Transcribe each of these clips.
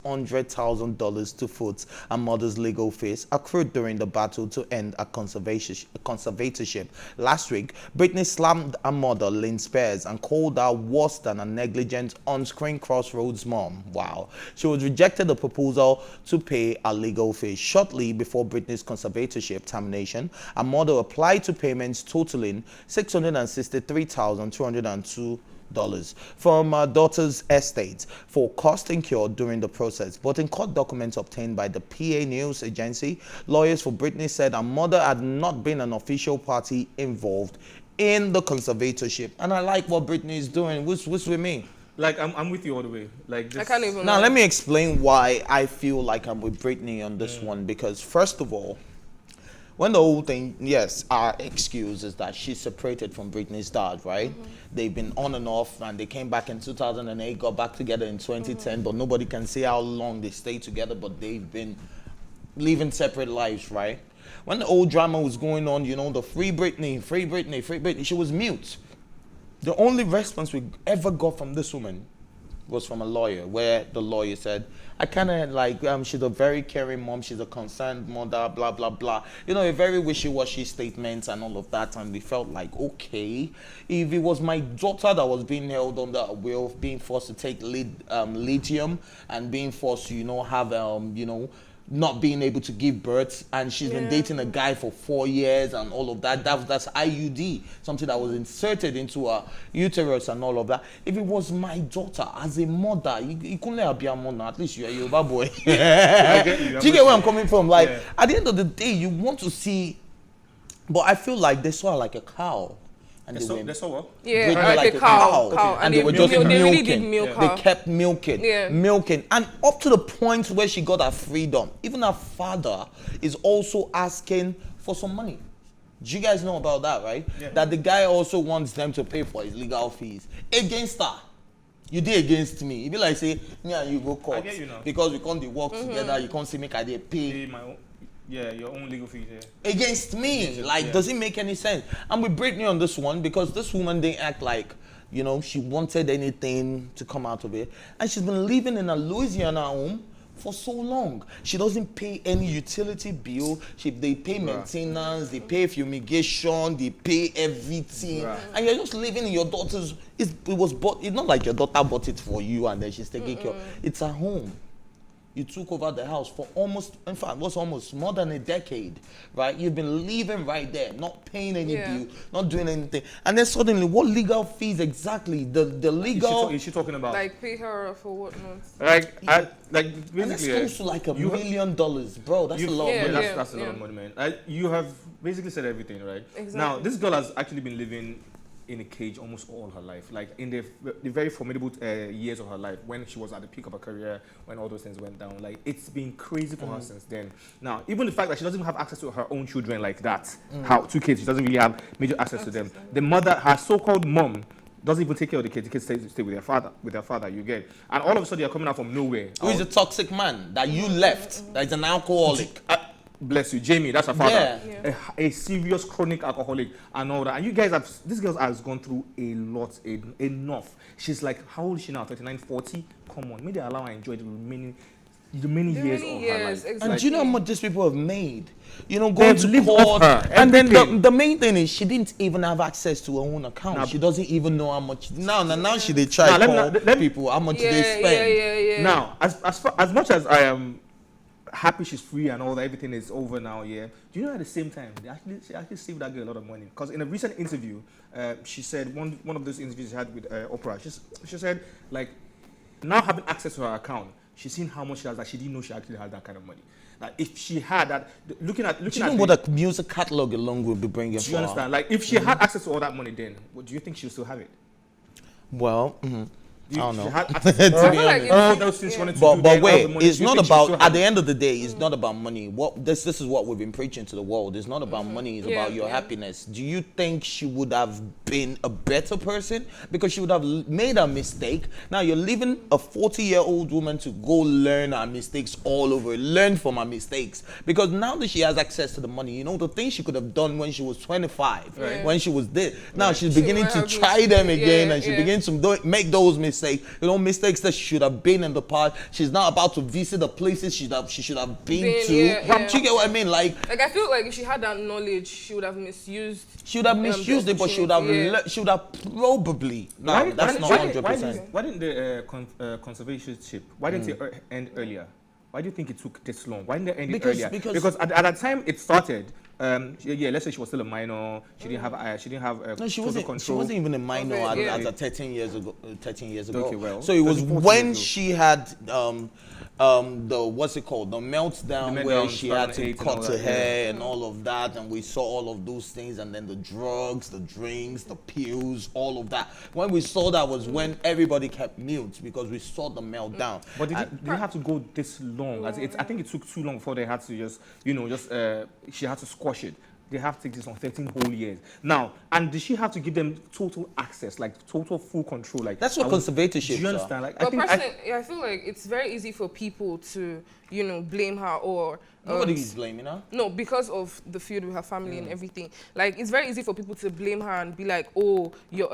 $100,000 to foot her mother's legal fees accrued during the battle to end a conservatorship. Last week, Britney slammed her mother, Lynn Spears, and called her worse than a negligent on-screen Crossroads mom. Wow. She was rejected the proposal to pay her legal fees. Shortly before Britney's conservatorship termination, her mother applied to payments totaling $663,202 from her daughter's estate for costs incurred during the process. But in court documents obtained by the PA news agency, lawyers for Britney said her mother had not been an official party involved in the conservatorship. And I like what Britney is doing. What's with me? Like, I'm with you all the way. Like, just... I can't even. Now, let me explain why I feel like I'm with Britney on this one. Because first of all, when the whole thing, yes, our excuse is that she's separated from Britney's dad, right? They've been on and off, and they came back in 2008, got back together in 2010, but nobody can say how long they stayed together, but they've been living separate lives, right? When the old drama was going on, you know, the free Britney, free Britney, free Britney, she was mute. The only response we ever got from this woman was from a lawyer, where the lawyer said, I kind of like, she's a very caring mom, she's a concerned mother, blah, blah, blah. You know, a very wishy-washy statement and all of that. And we felt like, okay, if it was my daughter that was being held under a will, being forced to take lithium and being forced to, you know, have, you know, not being able to give birth, and she's been dating a guy for 4 years and all of that. That's IUD, something that was inserted into her uterus and all of that. If it was my daughter, as a mother, you couldn't let her be a mother. At least you're a Yoruba boy. Do you get where I'm coming from? Like, at the end of the day, you want to see, but I feel like they saw her like a cow. And they saw what? Yeah, like a cow. Okay. And they were just milking. They really did milk her. They kept milking, milking. And up to the point where she got her freedom. Even her father is also asking for some money. Do you guys know about that, right? Yeah. That the guy also wants them to pay for his legal fees. Against her. You did against me. If you like say, me and you go court. I get you now. Because we can't work together, you can't see me, I pay my own. Yeah, your own legal fees, against me. Like, does it make any sense? I'm with Britney on this one because this woman didn't act like, you know, she wanted anything to come out of it. And she's been living in a Louisiana home for so long. She doesn't pay any utility bill. They pay maintenance, they pay fumigation, they pay everything. And you're just living in your daughter's, it's not like your daughter bought it for you and then she's taking care of it. It's a home. You took over the house for almost, in fact, what's almost more than a decade, right? You've been living right there, not paying any bill, not doing anything. And then suddenly, what legal fees exactly? The legal... Is she talking about? Like, pay her for what month? Like basically... And that's close to like $1 million, bro. That's a lot of money. That's a lot of money, man. You have basically said everything, right? Exactly. Now, this girl has actually been living in a cage almost all her life, like in the very formidable years of her life, when she was at the peak of her career, when all those things went down. Like, it's been crazy for her since then. Now, even the fact that she doesn't even have access to her own children like that, two kids, she doesn't really have major access to them. The mother, her so-called mom, doesn't even take care of the kids. The kids stay with their father, you get. And all of a sudden, you're coming out from nowhere. Who is a toxic man that you left, that is an alcoholic? Bless you, Jamie, that's her father. A serious chronic alcoholic and all that. And you guys this girl has gone through a lot, enough. She's like, how old is she now? 39, 40? Come on, maybe allow her enjoy the remaining years of her life. Exactly. And do you know how much these people have made? You know, going to court. And then the main thing is she didn't even have access to her own account. Now, she doesn't even know how much. Now she they try to call people how much they spend. Now, as much as I am happy she's free and all that, everything is over now, do you know at the same time, she actually saved that girl a lot of money? Because in a recent interview, she said, one of those interviews she had with Oprah, she said, like, now having access to her account, she's seen how much she has that she didn't know she actually had that kind of money. Like, if she had that, looking at what a music catalog alone will be bringing for her. Do you understand? Like, if she had access to all that money then, do you think she'll still have it? Well, I don't know. All those things she wanted to do. But wait, it's not about, at the end of the day, it's not about money. This is what we've been preaching to the world. It's not about money, it's about your happiness. Do you think she would have been a better person? Because she would have made a mistake. Now you're leaving a 40-year-old woman to go learn her mistakes all over, learn from her mistakes. Because now that she has access to the money, you know, the things she could have done when she was 25, when she was there. Now she's beginning to try them again and she begins to make those mistakes. mistakes. Mistakes that should have been in the past. She's not about to visit the places she should have been to. Yeah. Do you get what I mean? Like I feel like if she had that knowledge, she would have misused. She would have misused it, but she would have probably. No, that's not 100%. Why didn't the conservatorship? Why didn't it end earlier? Why do you think it took this long? Why didn't it end earlier? Because at that time it started. Let's say she was still a minor. She didn't have. Total control. She wasn't even a minor at 13 years ago. 13 years ago. Okay, well, so it was when she had the what's it called, the meltdown where she had to cut her hair and all of that, and we saw all of those things, and then the drugs, the drinks, the pills, all of that. When we saw that was when everybody kept mute because we saw the meltdown. But did you have to go this long? I think it took too long before they had to she had to squash it. They have to take this on 13 whole years. Now, and did she have to give them total access, like total full control? Like that's what conservatorship is. Do you understand? Like, but personally, I feel like it's very easy for people to, blame her or. Nobody's blaming her. No, because of the feud with her family and everything. Like, it's very easy for people to blame her and be like, oh, you're,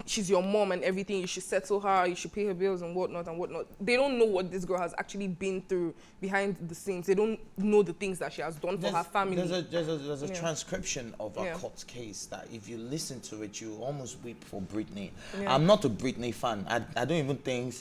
she's your mom and everything. You should settle her. You should pay her bills and whatnot and whatnot. They don't know what this girl has actually been through behind the scenes. They don't know the things that she has done for her family. There's a transcription of a court case that if you listen to it, you almost weep for Britney. Yeah. I'm not a Britney fan. I don't even think.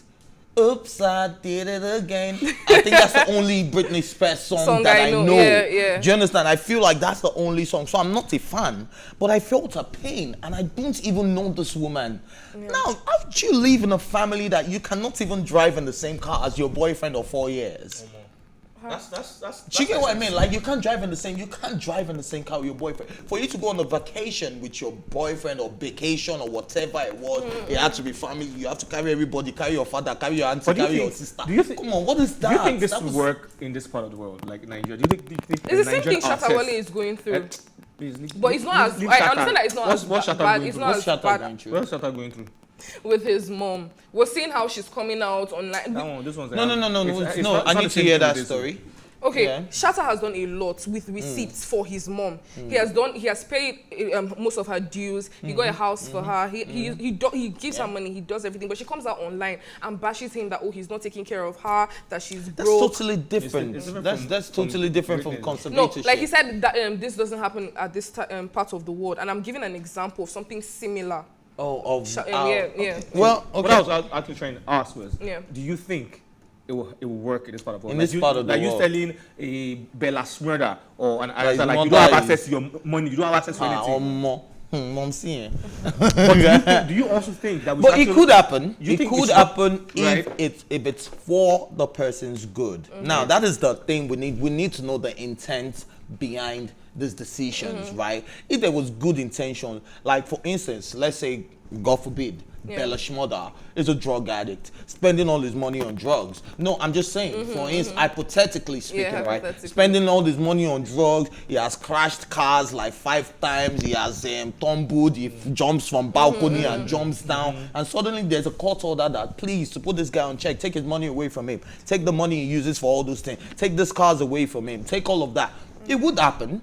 Oops, I did it again. I think that's the only Britney Spears song that I know. Yeah. Do you understand? I feel like that's the only song. So I'm not a fan, but I felt her pain, and I don't even know this woman. Yeah. Now, how do you live in a family that you cannot even drive in the same car as your boyfriend of 4 years? That's Do you get what I mean? Like you can't drive in the same car with your boyfriend. For you to go on a vacation with your boyfriend or vacation or whatever it was, it had to be family. You have to carry everybody, carry your father, carry your auntie, carry your sister. Come on, what is that? Do you think this would work in this part of the world, like Nigeria? Do you think it's the same thing Shatta Wale is going through? But it's not as. I understand that it's not as bad. It's not as bad. What's Shatta going through? With his mom, we're seeing how she's coming out online. This one's no. I need to hear that story. Okay, Shatta has done a lot with receipts for his mom. He has paid most of her dues. He got a house for her. He gives her money. He does everything. But she comes out online and bashes him that he's not taking care of her. That she's broke. That's totally different. That's totally different from conservatorship. No, like he said that this doesn't happen at this part of the world. And I'm giving an example of something similar. Okay. Well, what I was actually trying to ask was, do you think it will work in this part of the world? In this part of the world, like you telling a Bella Smurda or an Arasa, like you don't have access to your money, you don't have access to anything. But do you also think that? But it could happen. It could happen if it's for the person's good. Now that is the thing we need. We need to know the intent behind these decisions, right? If there was good intention, like for instance, let's say, God forbid, Bella Shmurda is a drug addict, spending all his money on drugs. No, I'm just saying, for instance, hypothetically speaking, right? Spending all his money on drugs, he has crashed cars like 5 times, he has tumbled, he jumps from balcony and jumps down, and suddenly there's a court order that, please, to put this guy on check, take his money away from him, take the money he uses for all those things, take these cars away from him, take all of that. It would happen.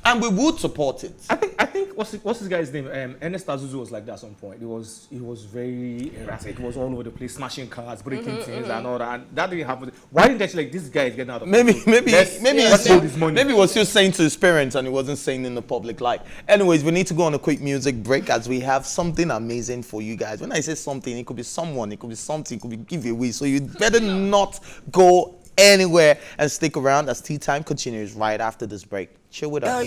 And we would support it. I think what's this guy's name? Ernest Azuzu was like that at some point. He was very erratic. He was all over the place, smashing cars, breaking things and all that. And that didn't happen. Why didn't they like this guy is getting out of maybe he was still saying to his parents and he wasn't saying in the public light. Anyways, we need to go on a quick music break as we have something amazing for you guys. When I say something, it could be someone, it could be something, it could be giveaway. So you better not go anywhere and stick around as Tea Time continues right after this break. Chill with us.